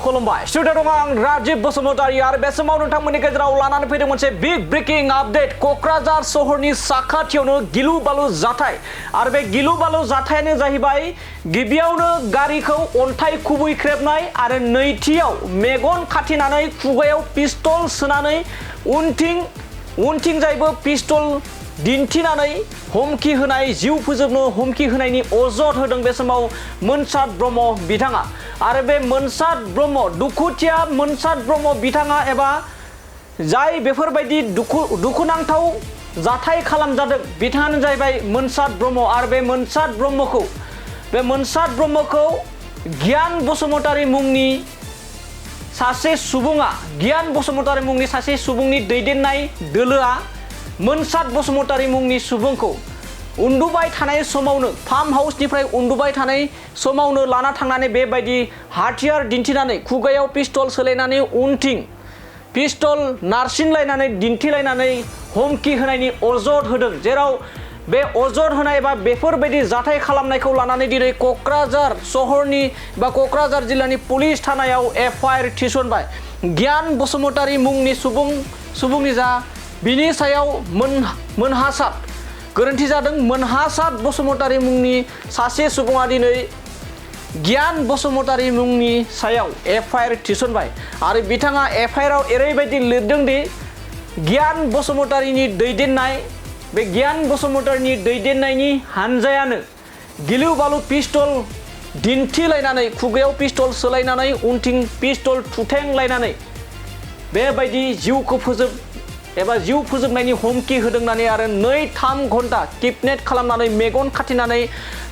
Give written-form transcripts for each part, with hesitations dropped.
खुलुमबाय स्टुडिअ दं आं राजीव बसुमतारी आरो बे समाव नोंथांमोननि गेजेराव लानानै फैदों मोनसे बिग ब्रेकिं आपडेट क'क्राझार सहरनि साखाथियावनो गिलु बालु जाथाय आरो बे गिलु बालु जाथायानो जाहैबाय गिबियावनो गारिखौ अन्थाइ खुबैख्रेबनाय आरो नैथियाव मेगन खाथेनानै खुगायाव पिस्तल सोनानै उनथिंजायबो पिस्तल दिन्थिनानै हुमखि होनाय जिउ फोजोबनो हुमखि होनायनि अजद होदों बे समाव मोनसाद ब्रह्म बिथाङा आरो बे मोनसाद ब्रह्म दुखुथिया मोनसाद ब्रह्म बिथाङा एबा जाय बेफोरबायदि दुखुनांथाव जाथाय खालामजादों बिथाङानो जाहैबाय मोनसाद ब्रह्म आरो बे मोनसाद ब्रह्मखौ गियान बसुमतारी मुंनि सासे सुबुङा गियान बसुमतारी मुंनि सासे सुबुंनि दैदेननाय दोलोआ मोनसाद बसुमतारी मुंनि सुबुंखौ उन्दुबाय थानाय समावनो फार्म हाउसनिफ्राय उन्दुबाय थानाय समावनो लाना थांनानै बेबायदि हाथियार दिन्थिनानै खुगायाव पिस्तल सोलायनानै उनथिं पिस्तल नारसिनलायनानै दिन्थिलायनानै हुमखि होनायनि अजद होदों जेराव बे अजद होनाय बा बेफोरबायदि जाथाय खालामनायखौ लानानै दिनै क'क्राझार सहरनि बा क'क्राझार जिल्लानि पुलिस थानायाव एफआइआर थिसनबाय गियान बसुमतारी मुंनि सुबुंनि जा बिनि सायाव मोनहासाद गोरोन्थि जादों मोनहासाद बसुमतारी मुंनि सासे सुबुङा दिनै गियान बसुमतारी मुंनि सायाव एफआइआर थिसनबाय आरो बिथाङा एफआइआराव ओरैबायदि लिरदों दि गियान बसुमतारीनि दैदेननाय बे गियान बसुमतारीनि दैदेननायनि हानजायानो गिलु बालु पिस्तल दिन्थिलायनानै खुगायाव पिस्तल सोलायनानै उनथिं पिस्तल थुथेंलायनानै बेबायदि जिउखौ जिउ फोजोबनायनि हुमखि होदों होननानै आरो 2-3 घन्टा किडनेप खालामनानै मेगन खाथेनानै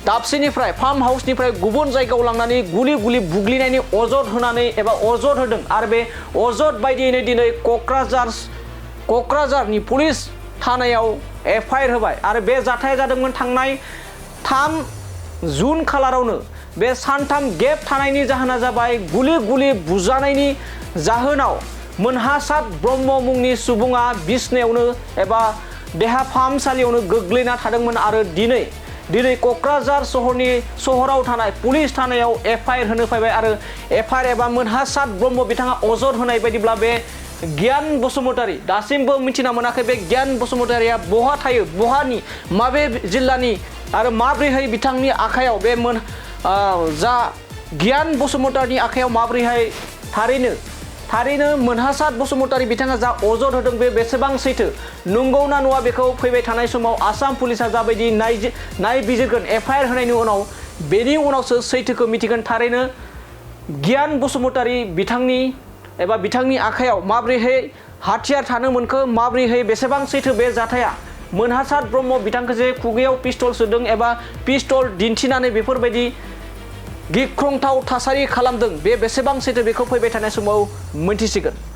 दाबसेनिफ्राय फार्म हाउसनिफ्राय गुबुन जायगायाव लांनानै गुलि बुग्लिनायनि अजद होनानै एबा अजद होदों आरो बे अजद बायदियैनो दिनै क'क्राझारनि पुलिस थानायाव एफआइआर होबाय आरो बे जाथाया जादोंमोन थांनाय 3 जुन खालारावनो बे सानथाम गेप थानायनि जाहोना जाबाय गुलि बुजानायनि जाहोनाव मोनहासाद ब्रह्म मुंनि सुबुङा बिसनायावनो एबा देहा फाहामसालियावनो गोग्लैना थादोंमोन आरो दिनै क'क्राझार सहराव थानाय पुलिस थानायाव एफआइआर होनो फैबाय आरो एफआइआर एबा मोनहासाद ब्रह्म बिथाङा अजद होनाय बायदिब्ला बे गियान बसुमतारी दासिमबो मिथिना मोनाखै बे गियान बसुमतारीया बहा थायो बहानि माबे जिल्लानि आरो माब्रैहाय बिथांनि आखायाव बे जा गियान बसुमतारीनि आखायाव माब्रैहाय थारैनो मोनहासाद बसुमतारी बिथाङा जा अजद होदों बे बेसेबां सैथो नंगौना नङा बेखौ फैबाय थानाय समाव आसाम पुलिसा जाबायदि नायबिजिरगोन एफआइआर होनायनि उनाव बेनि उनावसो सैथोखौ मिथिगोन थारैनो गियान बसुमतारी बिथांनि आखायाव माब्रैहाय हाथियार थानो मोनखो माब्रैहाय बेसेबां सैथो बे जाथाया मोनहासाद ब्रह्म बिथांखौ जे खुगायाव पिस्तल सोदों एबा पिस्तल दिन्थिनानै बेफोरबायदि गिख्रंथाव थासारि खालामदों बे बेसेबां सैथो बेखौ फैबाय थानाय समाव मोनथिसिगोन।